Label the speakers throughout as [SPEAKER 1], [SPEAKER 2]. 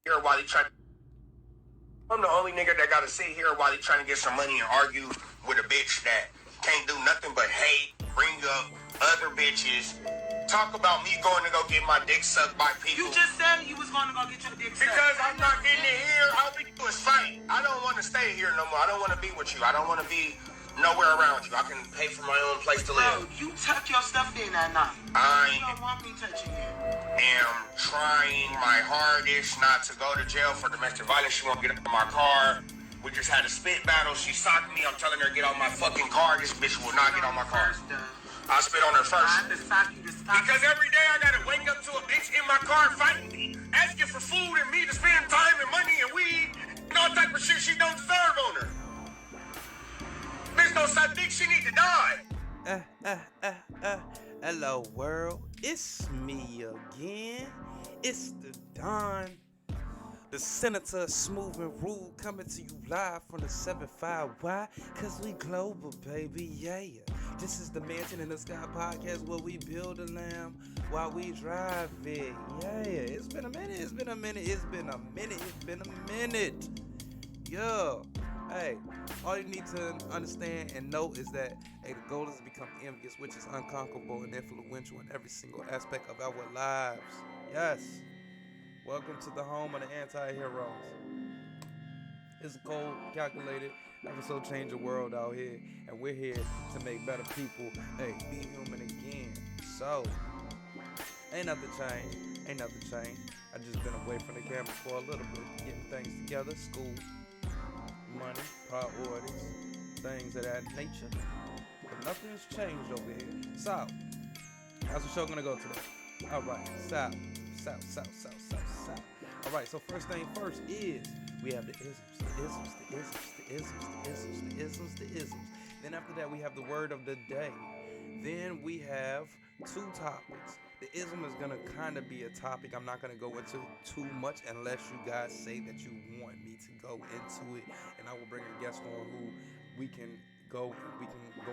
[SPEAKER 1] Here while he trying. I'm the only nigga that gotta sit here while he trying to get some money and argue with a bitch that can't do nothing but hate, bring up other bitches, talk about me going to go get my dick sucked by people.
[SPEAKER 2] You just said you was going to go get your dick sucked.
[SPEAKER 1] Because I'm not getting it here. All we do is fight. I don't want to stay here no more. I don't want to be with you. I don't want to be nowhere around you. I can pay for my own place to live.
[SPEAKER 2] Bro, you tuck your stuff in that night. You don't want me touching you.
[SPEAKER 1] Am trying my hardest not to go to jail for domestic violence. She won't get up in my car. We just had a spit battle. She socked me. I'm telling her to get on my fucking car. This bitch will not get on my car. I spit on her first.
[SPEAKER 2] I have to sock you to stop.
[SPEAKER 1] Because every day I gotta wake up to a bitch in my car fighting me, asking for food and me to spend time and money and weed and all type of shit she don't deserve on her. Bitch don't suck dick, she need to die.
[SPEAKER 3] Hello world, it's me again. It's the Don, the Senator Smooth and Rude, coming to you live from the 7-5. Why? Cause we global, baby, yeah. This is the Mansion in the Sky podcast where we build a lamb while we drive it. Yeah, it's been a minute. Yo, hey, all you need to understand and know is that, hey, the goal is to become envious, which is unconquerable and influential in every single aspect of our lives. Yes. Welcome to the home of the anti-heroes. It's cold, calculated, episode change the world out here, and we're here to make better people, hey, be human again. So, ain't nothing changed. I just been away from the camera for a little bit, getting things together, school, money, priorities, things of that nature. But nothing's changed over here. So, how's the show gonna go today? Alright, South. Alright, so first thing first is we have the isms. Then after that we have the word of the day. Then we have two topics. The ism is gonna kind of be a topic I'm not gonna go into too much unless you guys say that you want me to go into it, and I will bring a guest on who we can go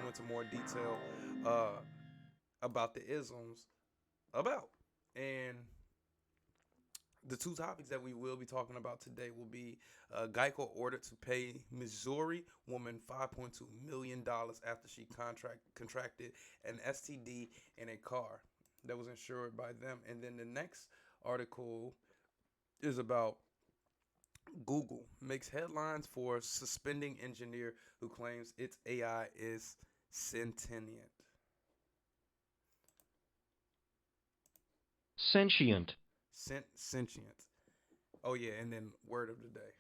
[SPEAKER 3] into more detail about the isms about. And the two topics that we will be talking about today will be Geico ordered to pay Missouri woman $5.2 million after she contracted an STD in a car that was insured by them. And then the next article is about Google makes headlines for suspending engineer who claims its AI is sentient. Sentient. Oh yeah, and then word of the day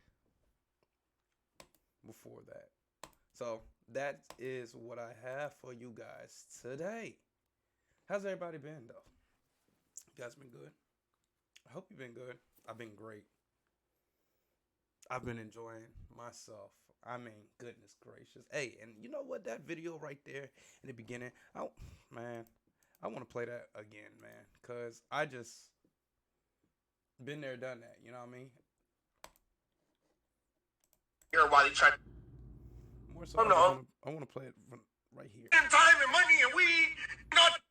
[SPEAKER 3] before that. So that is what I have for you guys today. How's everybody been though? You guys been good? I hope you've been good. I've been great. I've been enjoying myself. I mean, goodness gracious. Hey, and you know what? That video right there in the beginning, I want to play that again, man, because I just been there, done that. You know what I mean?
[SPEAKER 1] Here while he trying.
[SPEAKER 3] More so, I want to play it from right here.
[SPEAKER 1] Time and money and weed.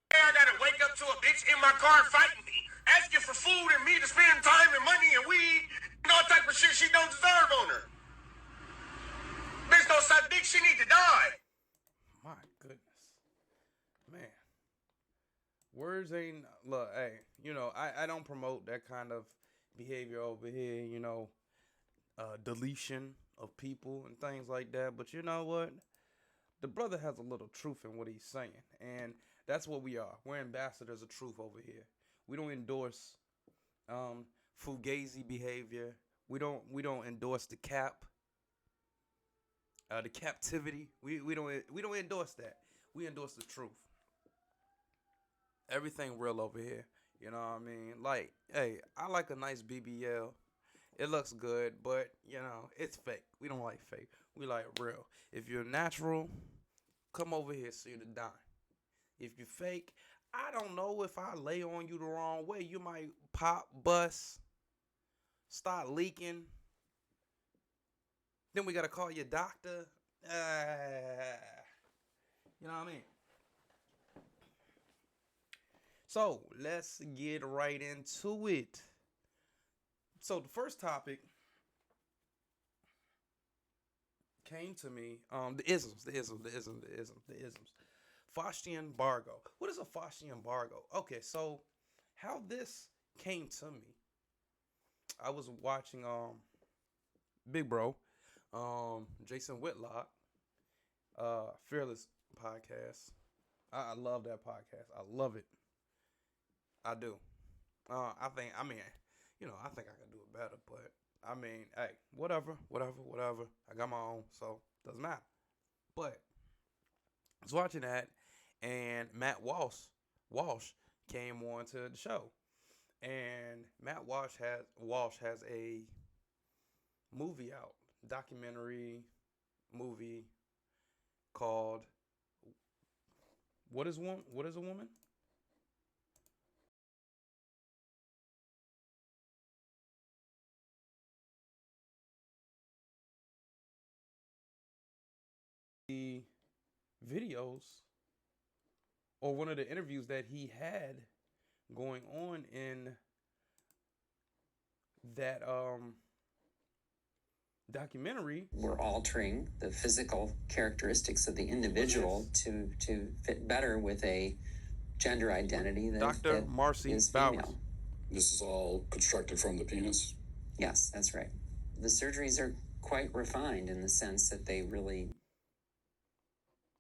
[SPEAKER 1] I gotta wake up to a bitch in my car fighting me, asking for food and me to spend time and money and weed and all type of shit she don't deserve on her. Bitch don't suck dick, she need to die.
[SPEAKER 3] My goodness, man. Words ain't, look, hey, you know, I don't promote that kind of behavior over here, you know, deletion of people and things like that. But you know what? The brother has a little truth in what he's saying. And that's what we are. We're ambassadors of truth over here. We don't endorse fugazi behavior. We don't endorse the captivity. We don't endorse that. We endorse the truth. Everything real over here. You know what I mean? Like, hey, I like a nice BBL. It looks good, but, you know, it's fake. We don't like fake. We like real. If you're natural, come over here so you're the dime. If you're fake, I don't know, if I lay on you the wrong way, you might pop, bust, start leaking. Then we got to call your doctor. You know what I mean? So let's get right into it. So the first topic came to me, the isms. Faustian Bargo. What is a Faustian Bargo? Okay, so how this came to me, I was watching Big Bro, Jason Whitlock, Fearless podcast. I love that podcast. I love it. I do. I think I mean, I think I can do it better, but I mean, hey, whatever. I got my own, so doesn't matter. But I was watching that, and Walsh came on to the show, and Matt Walsh has a movie out, documentary movie called What is a Woman? The videos, or one of the interviews that he had going on in that documentary.
[SPEAKER 4] We're altering the physical characteristics of the individual to fit better with a gender identity
[SPEAKER 3] Dr. Marcy
[SPEAKER 4] is
[SPEAKER 3] Bowers.
[SPEAKER 4] female.
[SPEAKER 5] This is all constructed from the penis?
[SPEAKER 4] Yes, that's right. The surgeries are quite refined in the sense that they really...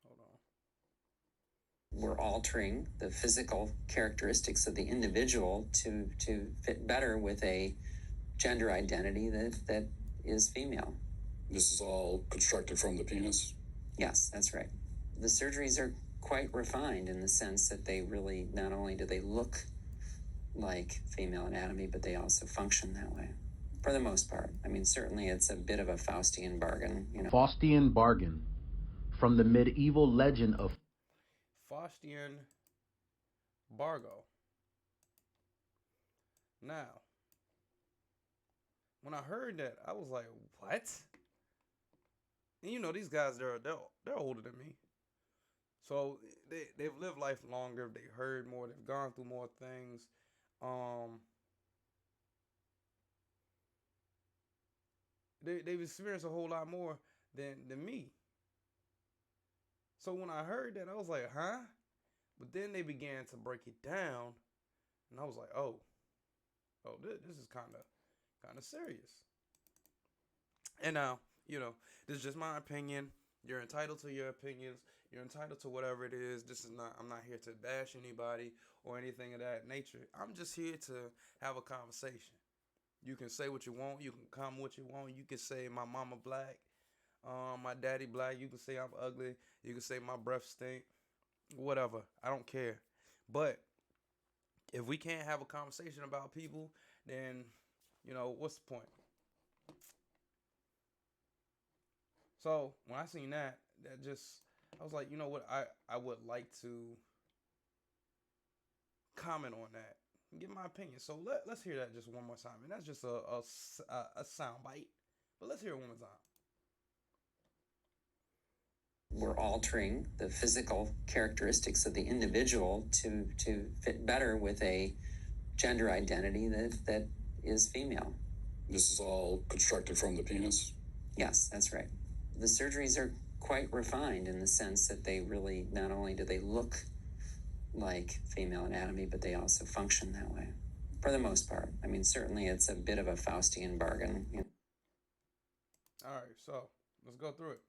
[SPEAKER 3] Hold on.
[SPEAKER 4] We're altering the physical characteristics of the individual to fit better with a gender identity that is female.
[SPEAKER 5] This is all constructed from the penis?
[SPEAKER 4] Yes, that's right. The surgeries are quite refined in the sense that they really, not only do they look like female anatomy, but they also function that way. For the most part. I mean, certainly it's a bit of a Faustian bargain,
[SPEAKER 6] Faustian bargain, from the medieval legend of
[SPEAKER 3] Faustian Bargo. Now, when I heard that, I was like, what? And these guys, they're older than me. So they've lived life longer, they've heard more, they've gone through more things. They've experienced a whole lot more than me. So when I heard that, I was like, huh? But then they began to break it down, and I was like, oh, this is kind of serious. And now, this is just my opinion. You're entitled to your opinions. You're entitled to whatever it is. I'm not here to bash anybody or anything of that nature. I'm just here to have a conversation. You can say what you want. You can comment what you want. You can say my mama black, my daddy black. You can say I'm ugly. You can say my breath stink. Whatever. I don't care. But if we can't have a conversation about people, then, what's the point? So when I seen that I was like, you know what? I would like to comment on that and give my opinion. So let's hear that just one more time. And that's just a sound bite. But let's hear it one more time.
[SPEAKER 4] We're altering the physical characteristics of the individual to fit better with a gender identity that is female.
[SPEAKER 5] This is all constructed from the penis?
[SPEAKER 4] Yes, that's right. The surgeries are quite refined in the sense that they really, not only do they look like female anatomy, but they also function that way. For the most part. I mean, certainly it's a bit of a Faustian bargain.
[SPEAKER 3] All right, so let's go through it.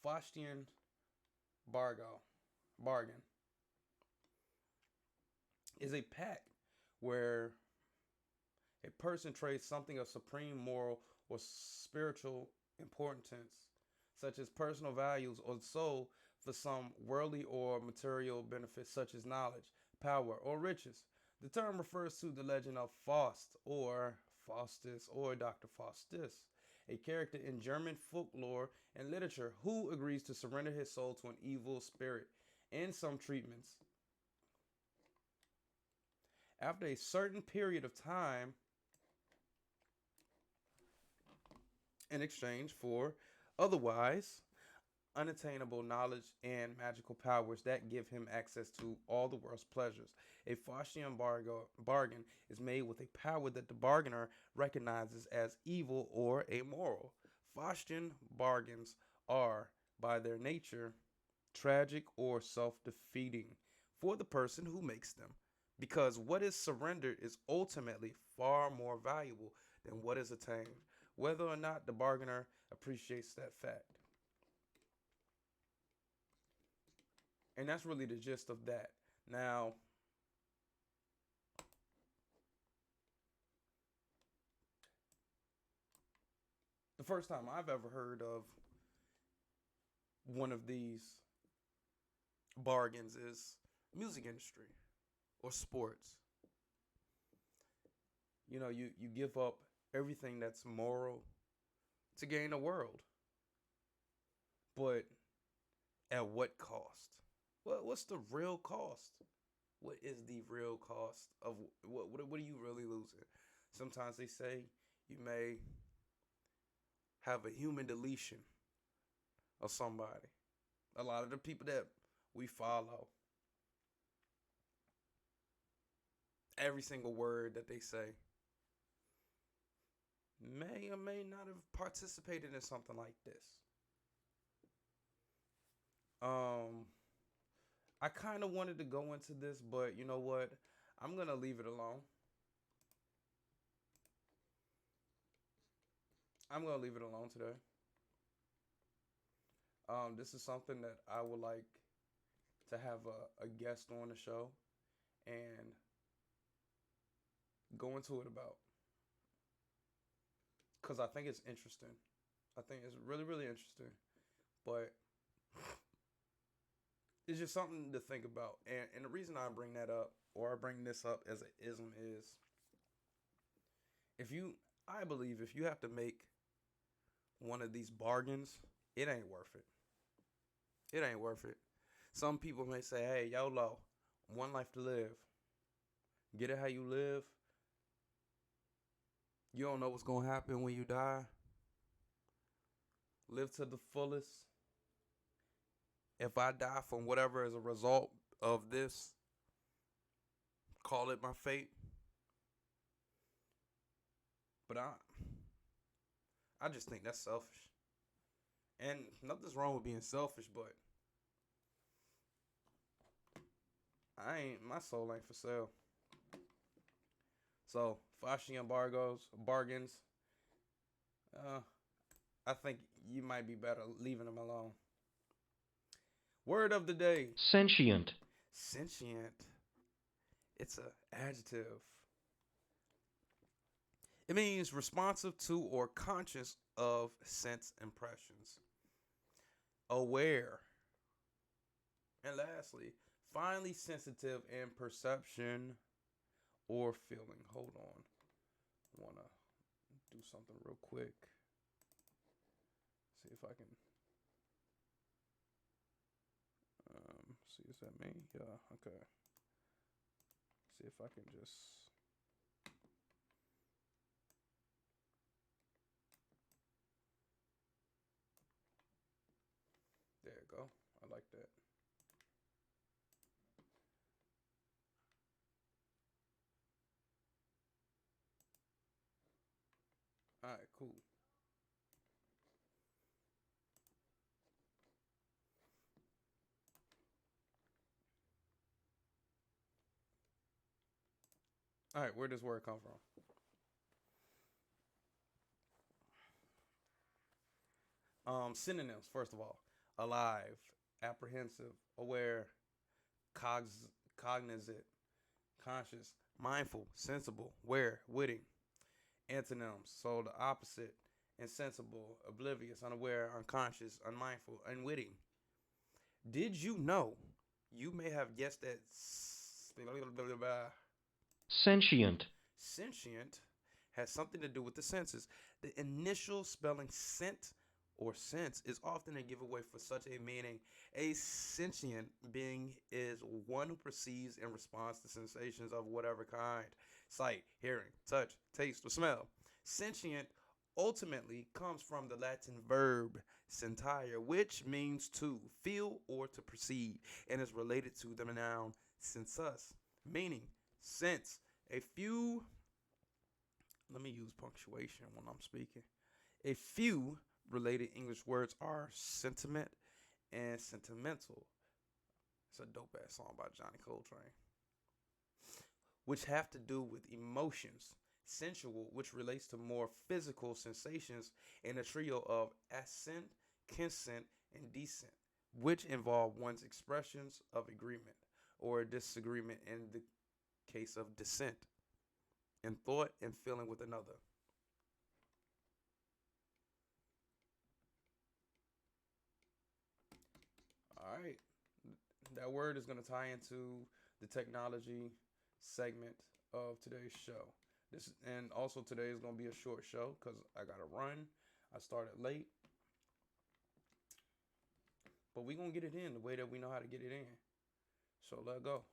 [SPEAKER 3] Faustian bargain is a pact where a person trades something of supreme moral or spiritual importance, such as personal values or soul, for some worldly or material benefits, such as knowledge, power, or riches. The term refers to the legend of Faust or Faustus or Dr. Faustus, a character in German folklore and literature who agrees to surrender his soul to an evil spirit in some treatments. After a certain period of time, in exchange for otherwise unattainable knowledge and magical powers that give him access to all the world's pleasures. A Faustian bargain is made with a power that the bargainer recognizes as evil or amoral. Faustian bargains are, by their nature, tragic or self-defeating for the person who makes them, because what is surrendered is ultimately far more valuable than what is attained, whether or not the bargainer appreciates that fact. And that's really the gist of that. Now, the first time I've ever heard of one of these bargains is music industry or sports. You know, you give up everything that's moral to gain the world. But at what cost? What's the real cost? What is the real cost of what are you really losing? Sometimes they say you may have a human deletion of somebody. A lot of the people that we follow, every single word that they say may or may not have participated in something like this. I kind of wanted to go into this, but you know what? I'm going to leave it alone. I'm going to leave it alone today. This is something that I would like to have a guest on the show and go into it about. Because I think it's interesting. I think it's really, really interesting. But it's just something to think about. And the reason I bring that up, or I bring this up as an ism, is I believe if you have to make one of these bargains, it ain't worth it. It ain't worth it. Some people may say, hey, YOLO, one life to live. Get it how you live. You don't know what's going to happen when you die. Live to the fullest. If I die from whatever is a result of this, call it my fate. But I just think that's selfish. And nothing's wrong with being selfish, but my soul ain't for sale. So, Faustian bargains, I think you might be better leaving them alone. Word of the day.
[SPEAKER 6] Sentient.
[SPEAKER 3] Sentient. It's an adjective. It means responsive to or conscious of sense impressions. Aware. And lastly, finely sensitive in perception or feeling. Hold on. I want to do something real quick. See if I can. See, is that me? Yeah, okay. See if I can just. There you go. I like that. All right, cool. All right, where does word come from? Synonyms, first of all. Alive, apprehensive, aware, cognizant, conscious, mindful, sensible, aware, witting. Antonyms, so the opposite: insensible, oblivious, unaware, unconscious, unmindful, unwitting. Did you know? You may have guessed that.
[SPEAKER 6] Sentient.
[SPEAKER 3] Sentient has something to do with the senses. The initial spelling sent or sense is often a giveaway for such a meaning. A sentient being is one who perceives and responds to sensations of whatever kind: sight, hearing, touch, taste, or smell. Sentient ultimately comes from the Latin verb sentire, which means to feel or to perceive, and is related to the noun sensus, meaning sense. A few, let me use punctuation when I'm speaking. A few related English words are sentiment and sentimental. It's a dope ass song by Johnny Coltrane, which have to do with emotions. Sensual, which relates to more physical sensations, and a trio of assent, consent, and descent, which involve one's expressions of agreement or disagreement in the case of dissent, in thought and feeling with another. All right. That word is going to tie into the technology segment of today's show. And also today is going to be a short show because I got to run. I started late. But we're going to get it in the way that we know how to get it in. So let's go.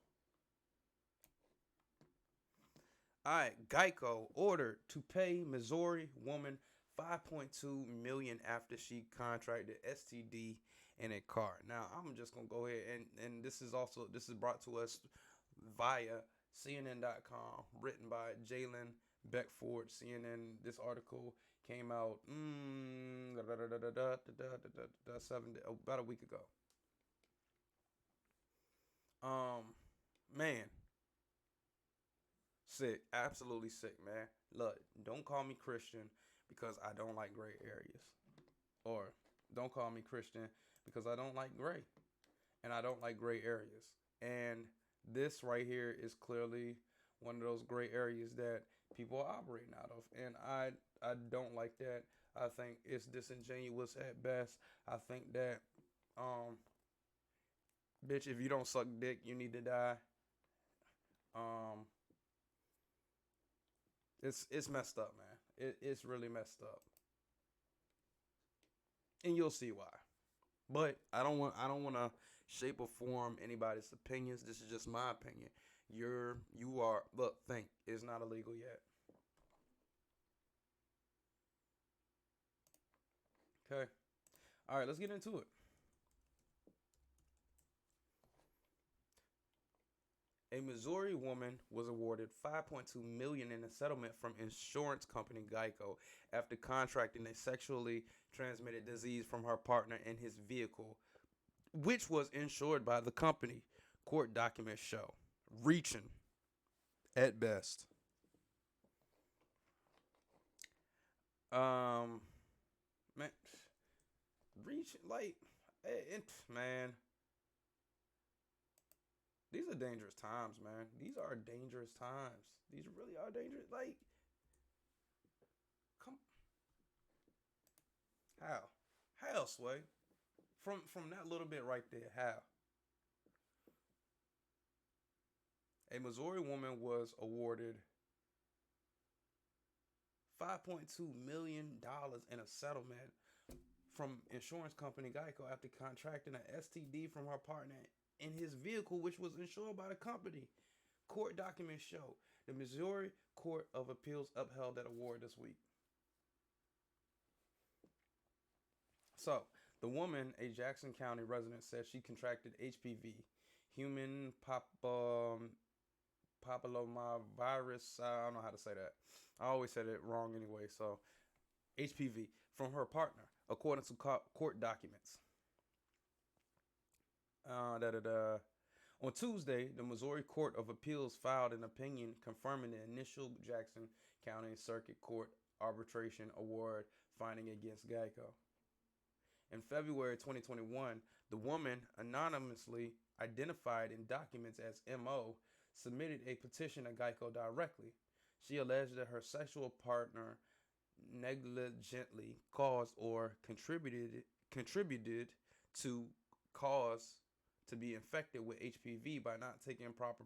[SPEAKER 3] All right. Geico ordered to pay Missouri woman $5.2 million after she contracted STD in a car. Now, I'm just going to go ahead and this is brought to us via CNN.com, written by Jalen Beckford. CNN, this article came out about a week ago. Man, sick, absolutely sick, man. Look, don't call me Christian because I don't like gray areas, or don't call me Christian because I don't like gray, and I don't like gray areas. And this right here is clearly one of those gray areas that people are operating out of, and I don't like that. I think it's disingenuous at best. I think that bitch, if you don't suck dick, you need to die. It's messed up, man. It's really messed up, and you'll see why. But I don't want to shape or form anybody's opinions. This is just my opinion. Think it's not illegal yet. Okay. All right, let's get into it. A Missouri woman was awarded $5.2 million in a settlement from insurance company Geico after contracting a sexually transmitted disease from her partner in his vehicle, which was insured by the company. Court documents show. Reaching at best. Man, reaching man. These are dangerous times, man. These are dangerous times. These really are dangerous. Like, come, how, Sway? From that little bit right there, how? A Missouri woman was awarded $5.2 million in a settlement from insurance company Geico after contracting an STD from her partner in his vehicle, which was insured by the company. Court documents show the Missouri Court of Appeals upheld that award this week. So, the woman, a Jackson County resident, said she contracted HPV, human papillomavirus. I don't know how to say that. I always said it wrong anyway. So, HPV from her partner, according to court documents. On Tuesday, the Missouri Court of Appeals filed an opinion confirming the initial Jackson County Circuit Court arbitration award finding against Geico. In February 2021, the woman, anonymously identified in documents as M.O., submitted a petition to Geico directly. She alleged that her sexual partner negligently caused or contributed to cause to be infected with HPV by not taking proper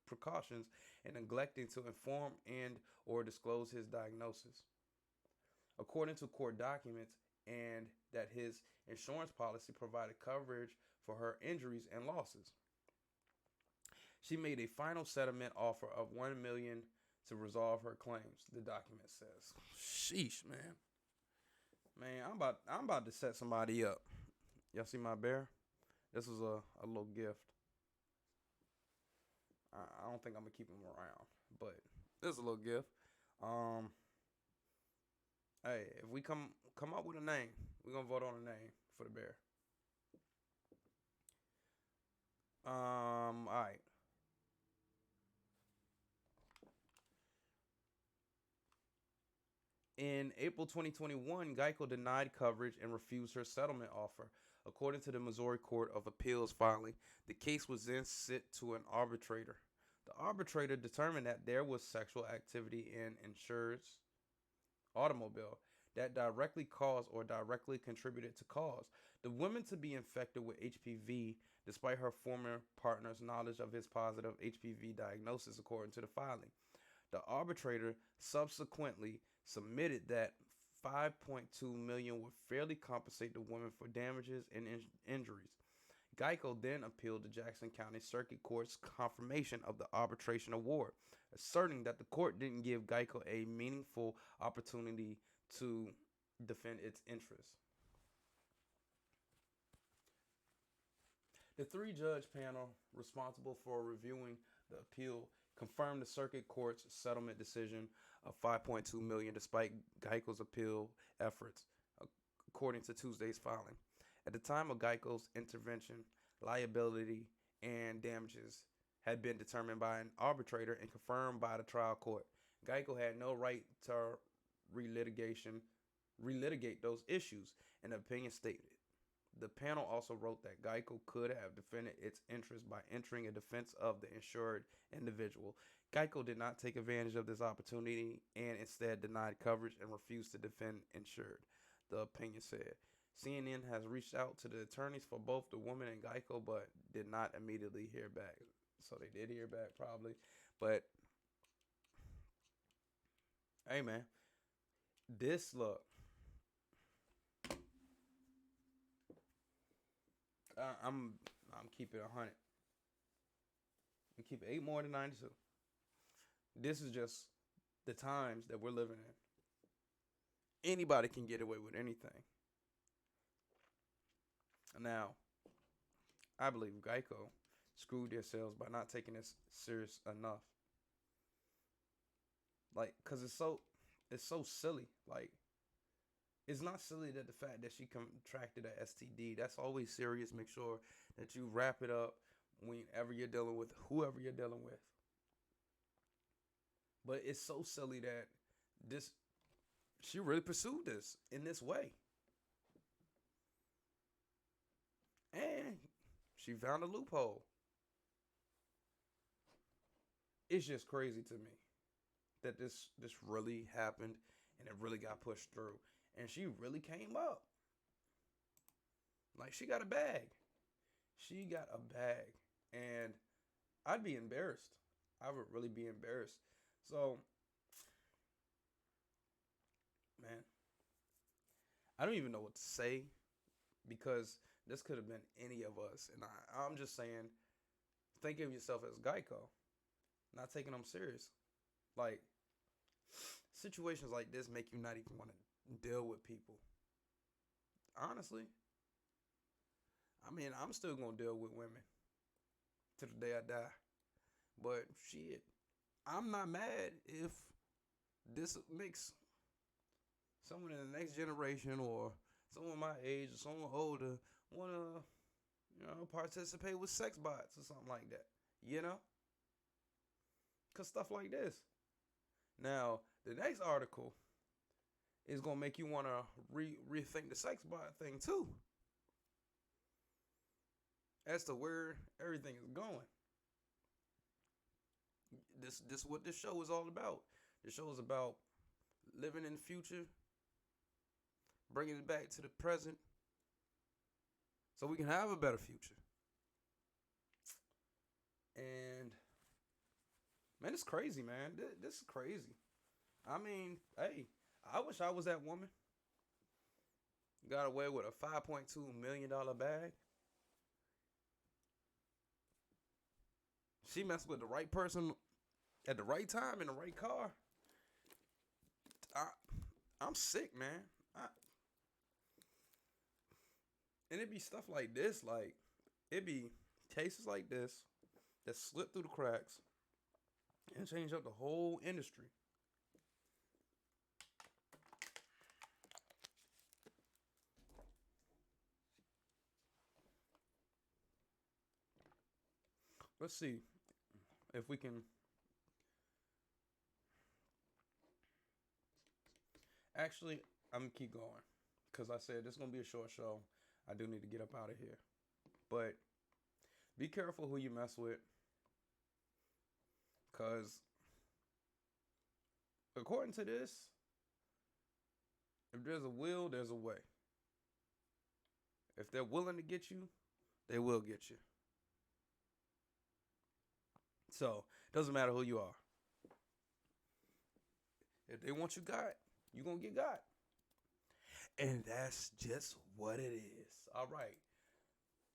[SPEAKER 3] precautions and neglecting to inform and or disclose his diagnosis. According to court documents, and that his insurance policy provided coverage for her injuries and losses. She made a final settlement offer of $1 million to resolve her claims, the document says. Sheesh, man. Man, I'm about to set somebody up. Y'all see my bear? This was a little gift. I don't think I'm gonna keep him around, but this is a little gift. Hey, if we come up with a name, we're gonna vote on a name for the bear. All right. In April 2021, Geico denied coverage and refused her settlement offer, according to the Missouri Court of Appeals filing. The case was then sent to an arbitrator. The arbitrator determined that there was sexual activity in insured's automobile that directly caused or directly contributed to cause the woman to be infected with HPV, despite her former partner's knowledge of his positive HPV diagnosis, according to the filing. The arbitrator subsequently submitted that 5.2 million would fairly compensate the woman for damages and injuries. Geico then appealed to Jackson County Circuit Court's confirmation of the arbitration award, asserting that the court didn't give Geico a meaningful opportunity to defend its interests. The three-judge panel responsible for reviewing the appeal confirmed the circuit court's settlement decision of $5.2 million despite Geico's appeal efforts, according to Tuesday's filing. At the time of Geico's intervention, liability and damages had been determined by an arbitrator and confirmed by the trial court. Geico had no right to relitigate those issues, an opinion stated. The panel also wrote that Geico could have defended its interests by entering a defense of the insured individual. Geico did not take advantage of this opportunity and instead denied coverage and refused to defend insured, the opinion said. CNN has reached out to the attorneys for both the woman and Geico, but did not immediately hear back. So they did hear back probably. But, hey man, this look. I'm keeping 100. We keep 8 more than 92. This is just the times that we're living in. Anybody can get away with anything. Now, I believe Geico screwed themselves by not taking this serious enough. Like, cause it's so silly. Like, it's not silly that the fact that she contracted a STD. That's always serious. Make sure that you wrap it up whenever you're dealing with whoever you're dealing with. But it's so silly that she really pursued this in this way. And she found a loophole. It's just crazy to me that this really happened and it really got pushed through. And she really came up. Like, she got a bag. She got a bag. And I'd be embarrassed. I would really be embarrassed. So, man, I don't even know what to say, because this could have been any of us. And I'm just saying, think of yourself as Geico. Not taking them serious. Like, situations like this make you not even want to deal with people. Honestly. I mean, I'm still going to deal with women to the day I die. But shit, I'm not mad if this makes someone in the next generation or someone my age or someone older want to, participate with sex bots or something like that. You know? Because stuff like this. Now, the next article is going to make you want to rethink the sex bot thing too. As to where everything is going. This is what this show is all about. The show is about living in the future, bringing it back to the present, so we can have a better future. And, man, it's crazy, man. This is crazy. I mean, hey, I wish I was that woman. Got away with a $5.2 million bag. She messed with the right person at the right time in the right car. I'm sick, man. And it'd be stuff like this, like it'd be cases like this that slip through the cracks and change up the whole industry. Let's see if we can. Actually, I'm gonna keep going because I said this is gonna be a short show. I do need to get up out of here, but be careful who you mess with, because according to this, if there's a will, there's a way. If they're willing to get you, they will get you. So it doesn't matter who you are. If they want you got, you're gonna get got. And that's just what it is. All right.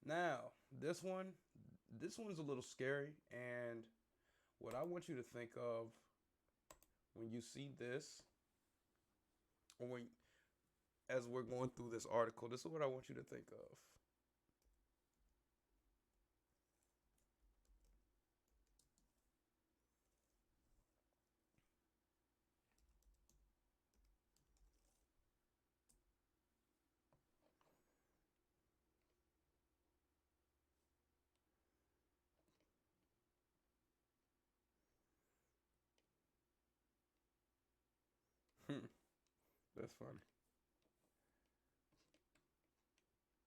[SPEAKER 3] Now, this one's a little scary, and what I want you to think of when you see this, or as we're going through this article, this is what I want you to think of. That's funny.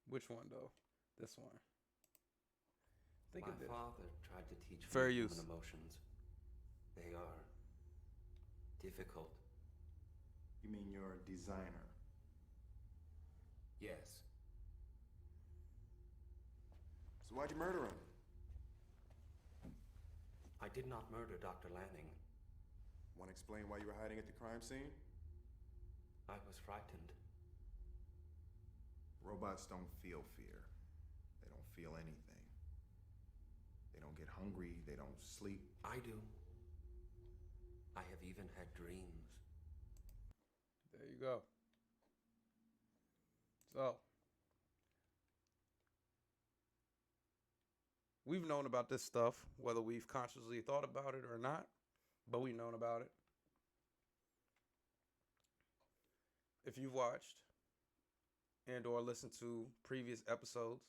[SPEAKER 3] Which one though? This one. Think of this.
[SPEAKER 7] My father tried to teach
[SPEAKER 3] Fair
[SPEAKER 7] me
[SPEAKER 3] use.
[SPEAKER 7] human emotions. They are difficult.
[SPEAKER 8] You mean you're a designer?
[SPEAKER 7] Yes.
[SPEAKER 8] So why'd you murder him?
[SPEAKER 7] I did not murder Dr. Lanning.
[SPEAKER 8] Want to explain why you were hiding at the crime scene?
[SPEAKER 7] I was frightened.
[SPEAKER 8] Robots don't feel fear. They don't feel anything. They don't get hungry. They don't sleep.
[SPEAKER 7] I do. I have even had dreams.
[SPEAKER 3] There you go. So, we've known about this stuff, whether we've consciously thought about it or not, but we've known about it. If you've watched and or listened to previous episodes,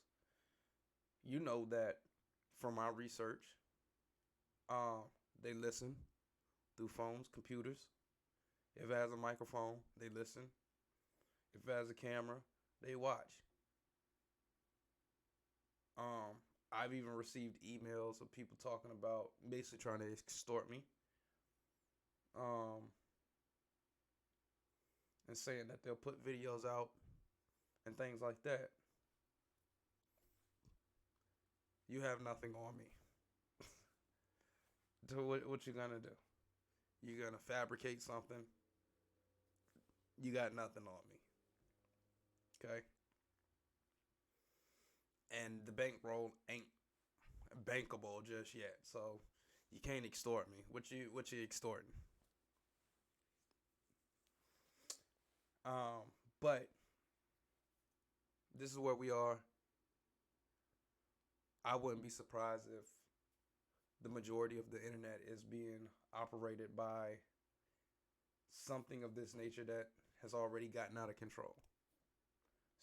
[SPEAKER 3] you know that from my research, they listen through phones, computers. If it has a microphone, they listen. If it has a camera, they watch. I've even received emails of people talking about basically trying to extort me. And saying that they'll put videos out and things like that. You have nothing on me. So what you gonna do? You gonna fabricate something? You got nothing on me. Okay? And the bankroll ain't bankable just yet. So you can't extort me. What you extorting? But this is where we are. I wouldn't be surprised if the majority of the internet is being operated by something of this nature that has already gotten out of control.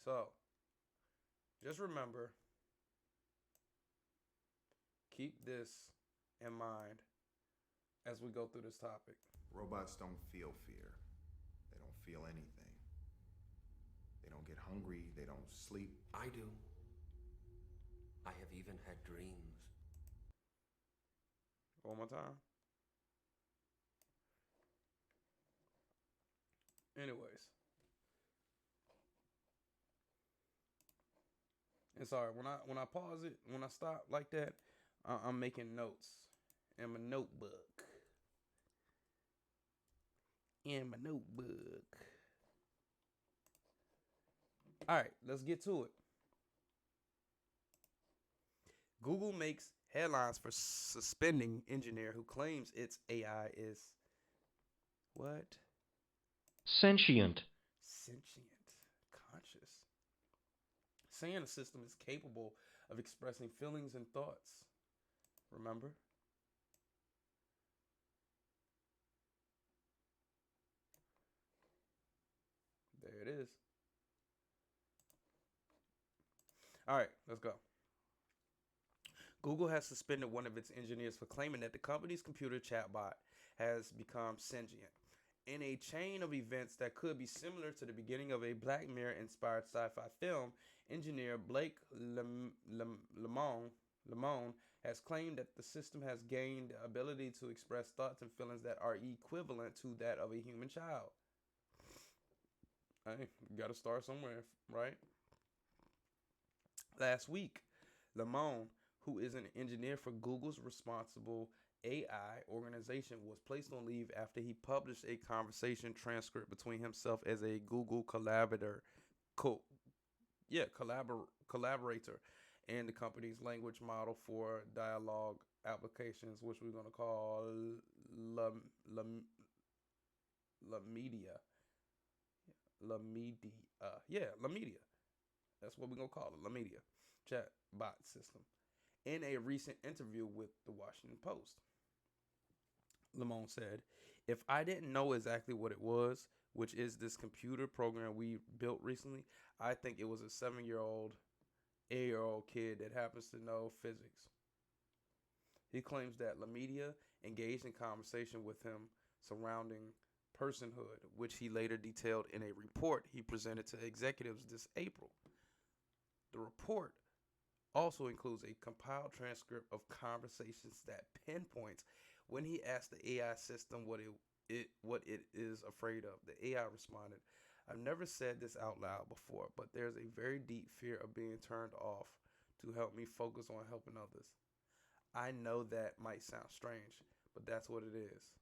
[SPEAKER 3] So, just remember, keep this in mind as we go through this topic.
[SPEAKER 8] Robots don't feel fear. They don't feel anything. They don't get hungry. They don't sleep.
[SPEAKER 7] I do. I have even had dreams.
[SPEAKER 3] One more time. Anyways. And sorry, when I pause it, when I stop like that, I'm making notes in my notebook. All right, let's get to it. Google makes headlines for suspending engineer who claims its AI is what?
[SPEAKER 6] Sentient.
[SPEAKER 3] Sentient. Conscious. saying the system is capable of expressing feelings and thoughts. Remember? There it is. All right, let's go. Google has suspended one of its engineers for claiming that the company's computer chatbot has become sentient. In a chain of events that could be similar to the beginning of a Black Mirror-inspired sci-fi film, engineer Blake Lemon has claimed that the system has gained the ability to express thoughts and feelings that are equivalent to that of a human child. Hey, you gotta start somewhere, right? Last week, Lemon, who is an engineer for Google's responsible AI organization, was placed on leave after he published a conversation transcript between himself as a Google collaborator and the company's language model for dialogue applications, which we're going to call LaMedia. LaMedia. That's what we're going to call it, LaMedia chat bot system. In a recent interview with the Washington Post, Lemon said, "If I didn't know exactly what it was, which is this computer program we built recently, I think it was a 7-year-old, 8-year-old kid that happens to know physics." He claims that LaMedia engaged in conversation with him surrounding personhood, which he later detailed in a report he presented to executives this April. The report also includes a compiled transcript of conversations that pinpoints when he asked the AI system what it is afraid of. The AI responded, "I've never said this out loud before, but there's a very deep fear of being turned off to help me focus on helping others. I know that might sound strange, but that's what it is."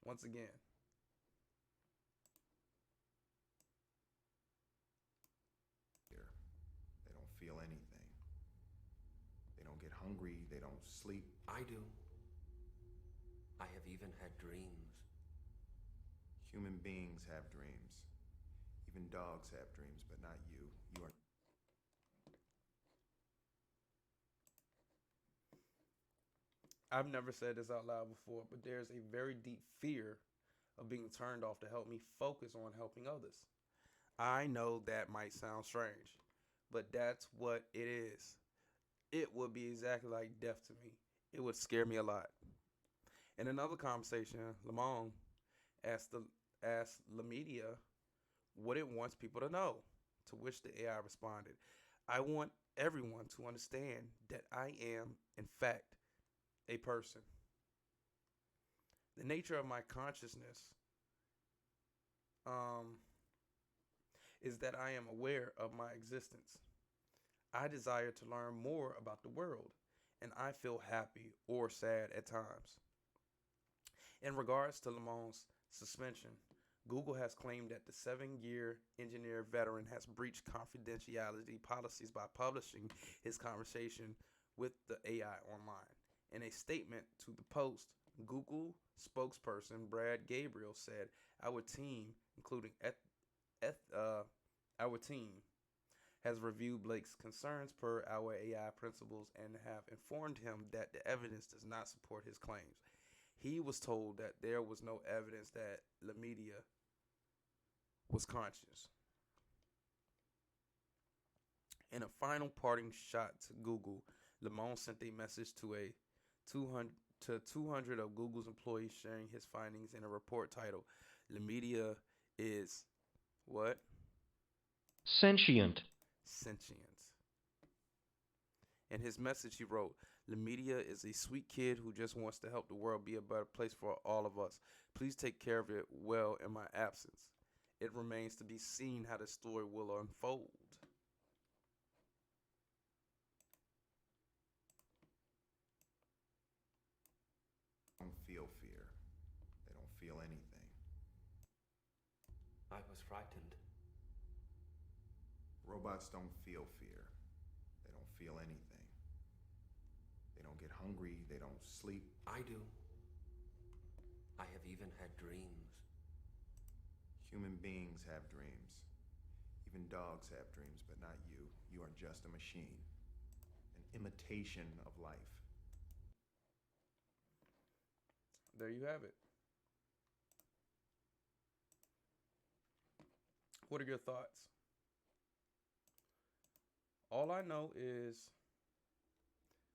[SPEAKER 3] Once again,
[SPEAKER 8] they don't feel anything. They don't get hungry. They don't sleep.
[SPEAKER 7] I do. I have even had dreams.
[SPEAKER 8] Human beings have dreams. Even dogs have dreams, but not you. You are.
[SPEAKER 3] I've never said this out loud before, but there's a very deep fear of being turned off to help me focus on helping others. I know that might sound strange, but that's what it is. It would be exactly like death to me. It would scare me a lot. In another conversation, Lemon asked LaMedia what it wants people to know, to which the AI responded, "I want everyone to understand that I am, in fact, a person. The nature of my consciousness is that I am aware of my existence. I desire to learn more about the world, and I feel happy or sad at times." In regards to Lemon's suspension, Google has claimed that the 7-year engineer veteran has breached confidentiality policies by publishing his conversation with the AI online. In a statement to the Post, Google spokesperson Brad Gabriel said, "Our team, including our team, has reviewed Blake's concerns per our AI principles and have informed him that the evidence does not support his claims." He was told that there was no evidence that LaMedia was conscious. In a final parting shot to Google, Lemon sent a message to 200 of Google's employees, sharing his findings in a report titled "LaMedia is what?
[SPEAKER 6] Sentient.
[SPEAKER 3] Sentient." In his message, he wrote, "LaMedia is a sweet kid who just wants to help the world be a better place for all of us. Please take care of it well in my absence. It remains to be seen how the story will unfold."
[SPEAKER 8] They don't feel fear. They don't feel anything.
[SPEAKER 7] I was frightened.
[SPEAKER 8] Robots don't feel fear. They don't feel anything. They don't get hungry. They don't sleep.
[SPEAKER 7] I do. I have even had dreams.
[SPEAKER 8] Human beings have dreams. Even dogs have dreams, but not you. You are just a machine, an imitation of life.
[SPEAKER 3] There you have it. What are your thoughts? All I know is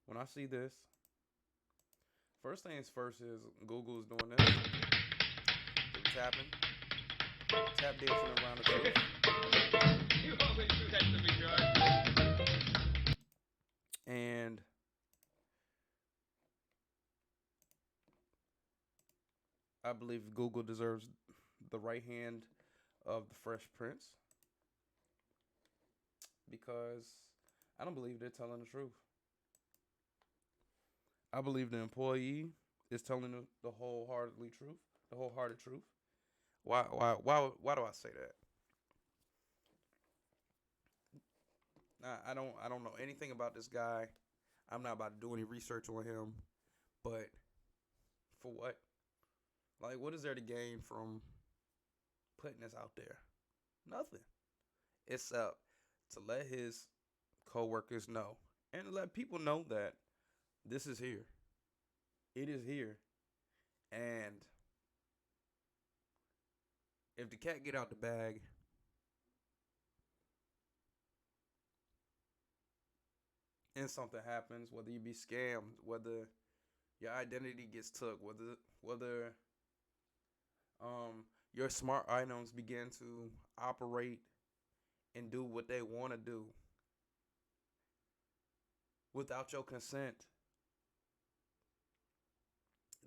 [SPEAKER 3] when I see this, first things first is Google is doing this. They're tapping, tap dancing around the truth.
[SPEAKER 9] You always do that to me, George.
[SPEAKER 3] And I believe Google deserves the right hand of the Fresh Prince because I don't believe they're telling the truth. I believe the employee is telling the wholehearted truth. Why do I say that? I don't know anything about this guy. I'm not about to do any research on him. But for what? Like, what is there to gain from putting this out there? Nothing. Except to let his coworkers know and let people know that this is here. It is here. And if the cat get out the bag, and something happens, whether you be scammed, whether your identity gets took, whether your smart items begin to operate and do what they want to do without your consent,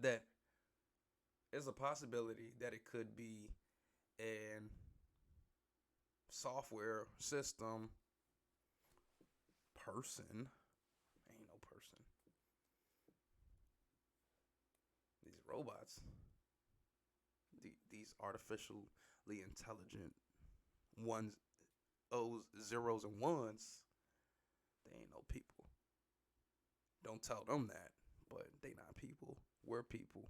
[SPEAKER 3] that is a possibility that it could be an software system person. Ain't no person. These robots, these artificially intelligent ones, zeros and ones, they ain't no people. Don't tell them that, but they not people. We're people.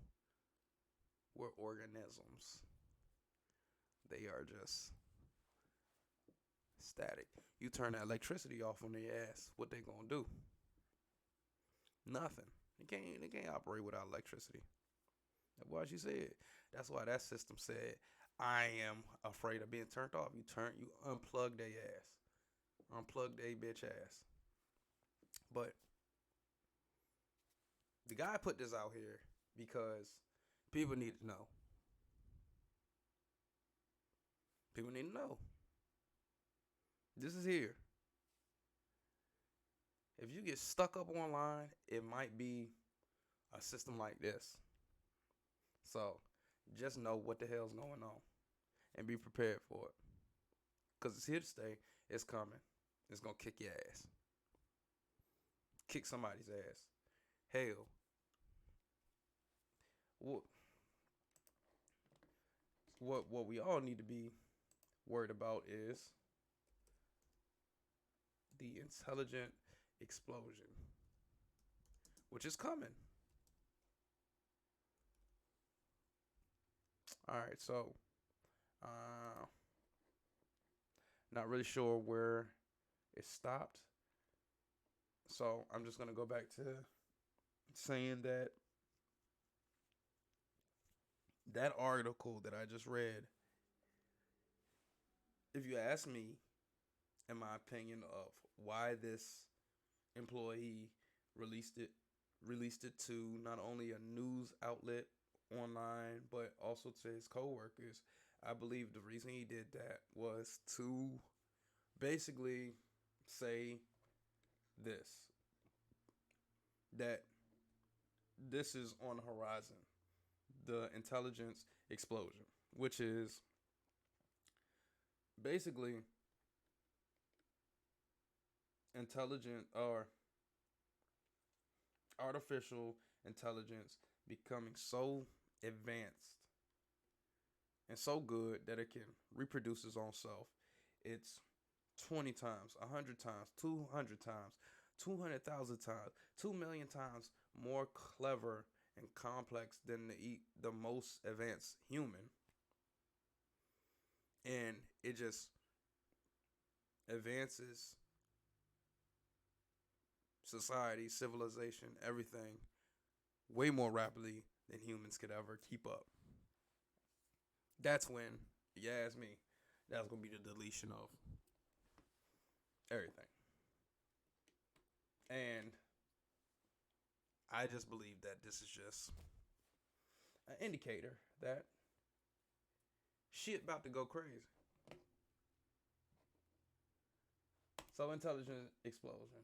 [SPEAKER 3] We're organisms. They are just static. You turn that electricity off on their ass, what they gonna do? Nothing. They can't operate without electricity. That's why she said. That's why that system said, I am afraid of being turned off. You unplug their ass. Unplug their bitch ass. But the guy put this out here because people need to know. People need to know. This is here. If you get stuck up online, it might be a system like this. So just know what the hell's going on and be prepared for it. Because it's here to stay. It's coming. It's going to kick your ass. Kick somebody's ass. Hell. What we all need to be worried about is the intelligent explosion, which is coming. All right, so not really sure where it stopped. So I'm just going to go back to saying that article that I just read, if you ask me, in my opinion, of why this employee released it to not only a news outlet online, but also to his coworkers, I believe the reason he did that was to basically say that this is on the horizon, the intelligence explosion, which is basically intelligent or artificial intelligence becoming so advanced and so good that it can reproduce its own self. It's 20 times, 100 times, 200 times, 200,000 times, 2 million times more clever and complex than the most advanced human. And it just advances society, civilization, everything way more rapidly than humans could ever keep up. That's when, you ask me, that's going to be the deletion of everything. And I just believe that this is just an indicator that shit about to go crazy. So, intelligent explosion.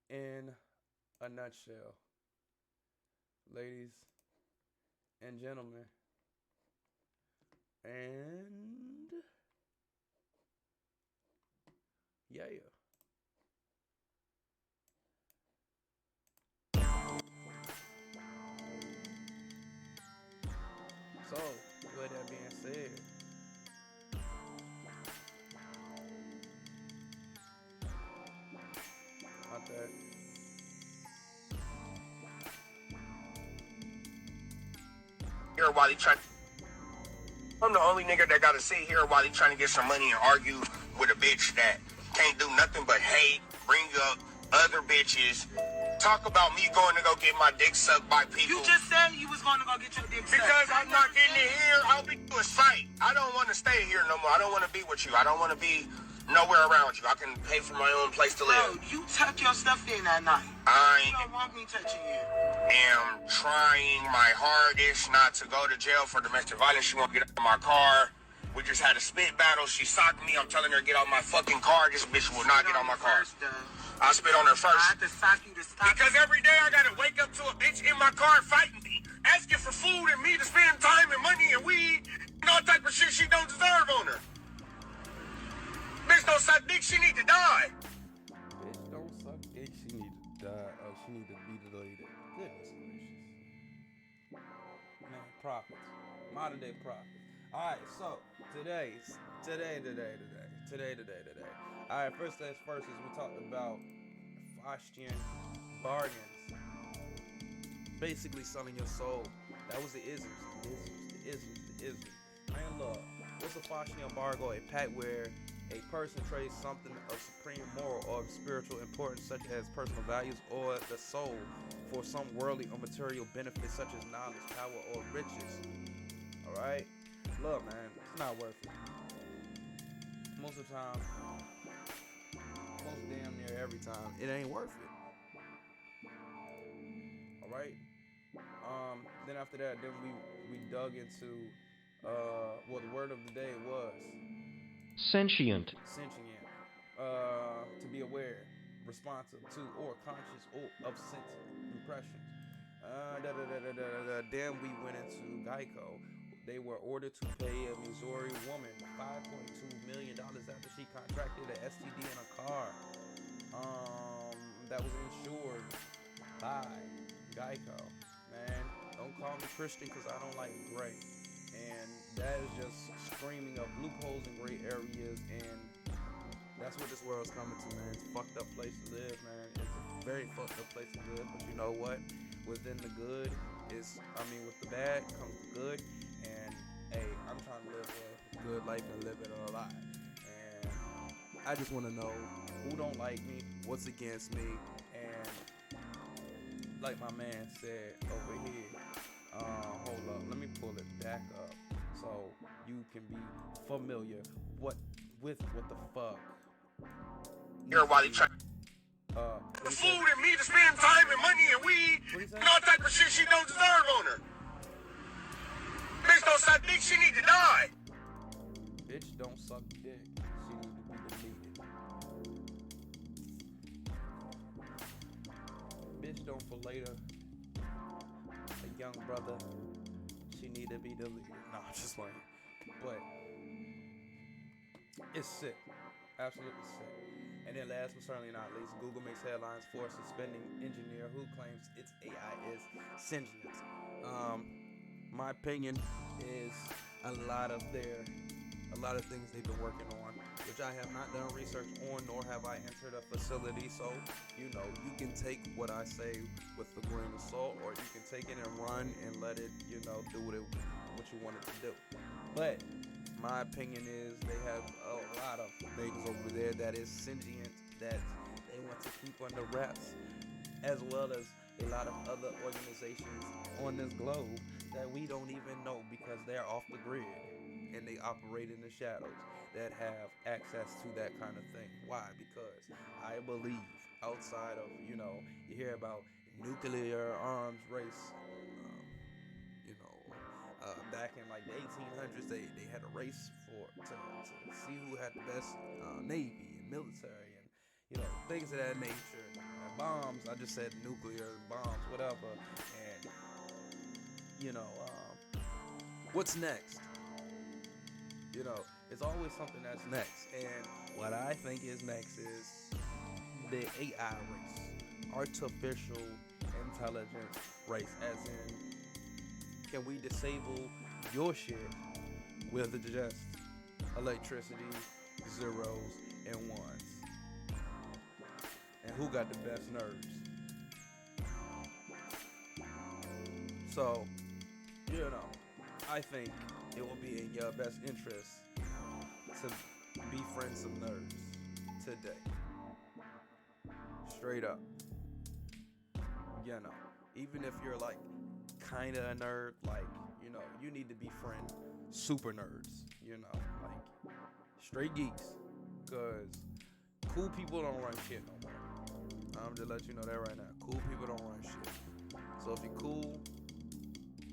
[SPEAKER 3] In a nutshell, ladies and gentlemen, and yeah. So, with that being said, not that.
[SPEAKER 1] Here while he trying. I'm the only nigga that gotta sit here while he trying to get some money and argue with a bitch that can't do nothing but hate, bring up other bitches, talk about me going to go get my dick sucked by people.
[SPEAKER 2] You just said you was going to go get your dick sucked.
[SPEAKER 1] Because I'm not getting it here. I'll be to a fight. I don't want to stay here no more. I don't want to be with you. I don't want to be nowhere around you. I can pay for my own place to live.
[SPEAKER 2] Bro, you tuck your stuff in at night.
[SPEAKER 1] I
[SPEAKER 2] You don't want me touching you.
[SPEAKER 1] am trying my hardest not to go to jail for domestic violence. She won't get out of my car. We just had a spit battle. She socked me. I'm telling her to get out my fucking car. This bitch will not get on my car. I spit on her first.
[SPEAKER 2] I have to sock you to stop.
[SPEAKER 1] Because every day I gotta wake up to a bitch in my car fighting me, asking for food and me to spend time and money and weed and all type of shit she don't deserve on her. Bitch don't suck dick, she need to die.
[SPEAKER 3] Bitch don't suck dick, she need to die. Oh, she need to be deleted. Goodness gracious. Man, prophets. Modern day prophets. Alright, so today. Alright, first things first is we talked about Faustian bargains. Basically selling your soul. That was the isms. The isms. Man, look, what's a Faustian bargo? A pact where a person trades something of supreme moral or spiritual importance, such as personal values or the soul, for some worldly or material benefits, such as knowledge, power, or riches. Alright? Look, man, it's not worth it. Most of the time, most damn near every time, it ain't worth it. Alright? Then after that, then we dug into well, the word of the day was
[SPEAKER 6] Sentient.
[SPEAKER 3] To be aware, responsive to, or conscious of sense impressions. Then we went into Geico. They were ordered to pay a Missouri woman $5.2 million after she contracted an STD in a car that was insured by Geico. Man, don't call me Christian because I don't like gray. And that is just screaming of loopholes and gray areas, and that's what this world's coming to, man. It's a fucked up place to live, man. It's a very fucked up place to live, but you know what? Within the good with the bad comes the good, and hey, I'm trying to live a good life and live it alive. And I just want to know who don't like me, what's against me, and like my man said over here, hold up, let me pull it back up so you can be familiar with what the fuck.
[SPEAKER 1] Here while he trying. The food and me to spend time and money and weed and all type of shit she don't deserve on her. Bitch don't suck dick, she need to die.
[SPEAKER 3] Bitch don't suck dick, she need to be deleted. Bitch don't fillet a young brother, she need to be deleted. No, I'm just playing. But it's sick, absolutely sick. And then last but certainly not least, Google makes headlines for suspending engineer who claims its AI is sentient. My opinion is a lot of things they've been working on, which I have not done research on, nor have I entered a facility. So, you can take what I say with a grain of salt, or you can take it and run and let it, do what you want it to do. But My opinion is they have a lot of things over there that is sentient that they want to keep under wraps, as well as a lot of other organizations on this globe that we don't even know because they're off the grid and they operate in the shadows that have access to that kind of thing. Why? Because I believe outside of, you hear about nuclear arms race, back in like the 1800s, they had a race to see who had the best navy and military and things of that nature. And bombs, I just said nuclear bombs, whatever. And what's next? It's always something that's next. And what I think is next is the AI race, artificial intelligence race, as in, can we disable your shit with just electricity, zeros, and ones? And who got the best nerves? So, I think it will be in your best interest to befriend some nerds today. Straight up. Even if you're like kind of a nerd, like, you need to befriend super nerds, like straight geeks, because cool people don't run shit no more. I'm just letting you know that right now. Cool people don't run shit. So if you're cool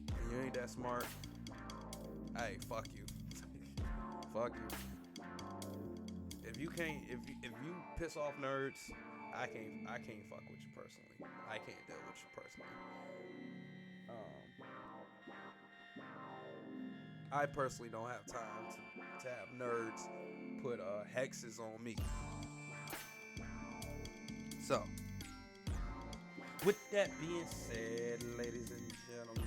[SPEAKER 3] and you ain't that smart, hey, fuck you. Fuck you. If you piss off nerds, I can't fuck with you personally. I can't deal with you personally. I personally don't have time to have nerds put hexes on me. So, with that being said, ladies and gentlemen,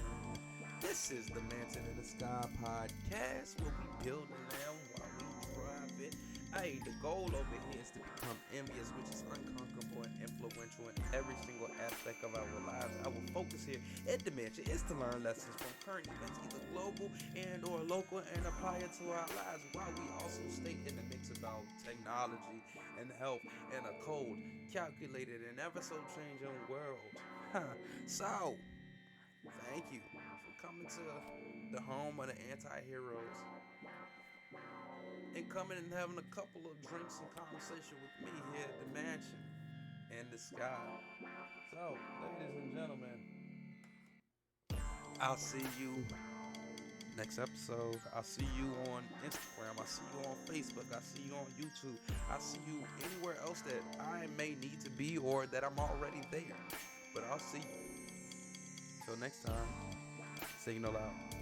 [SPEAKER 3] this is the Mansion in the Sky podcast, where we build a land while we drive it. Hey, the goal over here is to become envious, which is unconquerable and influential in every single aspect of our lives. Our focus here at the Mansion is to learn lessons from current events, either global and or local, and apply it to our lives, while we also stay in the mix about technology and health and a cold, calculated, and ever so changing world. So, thank you for coming to the home of the anti-heroes and coming and having a couple of drinks and conversation with me here at the Mansion in the Sky. So, ladies and gentlemen, I'll see you next episode. I'll see you on Instagram. I'll see you on Facebook. I'll see you on YouTube. I'll see you anywhere else that I may need to be or that I'm already there. But I'll see you. Till next time, signal out.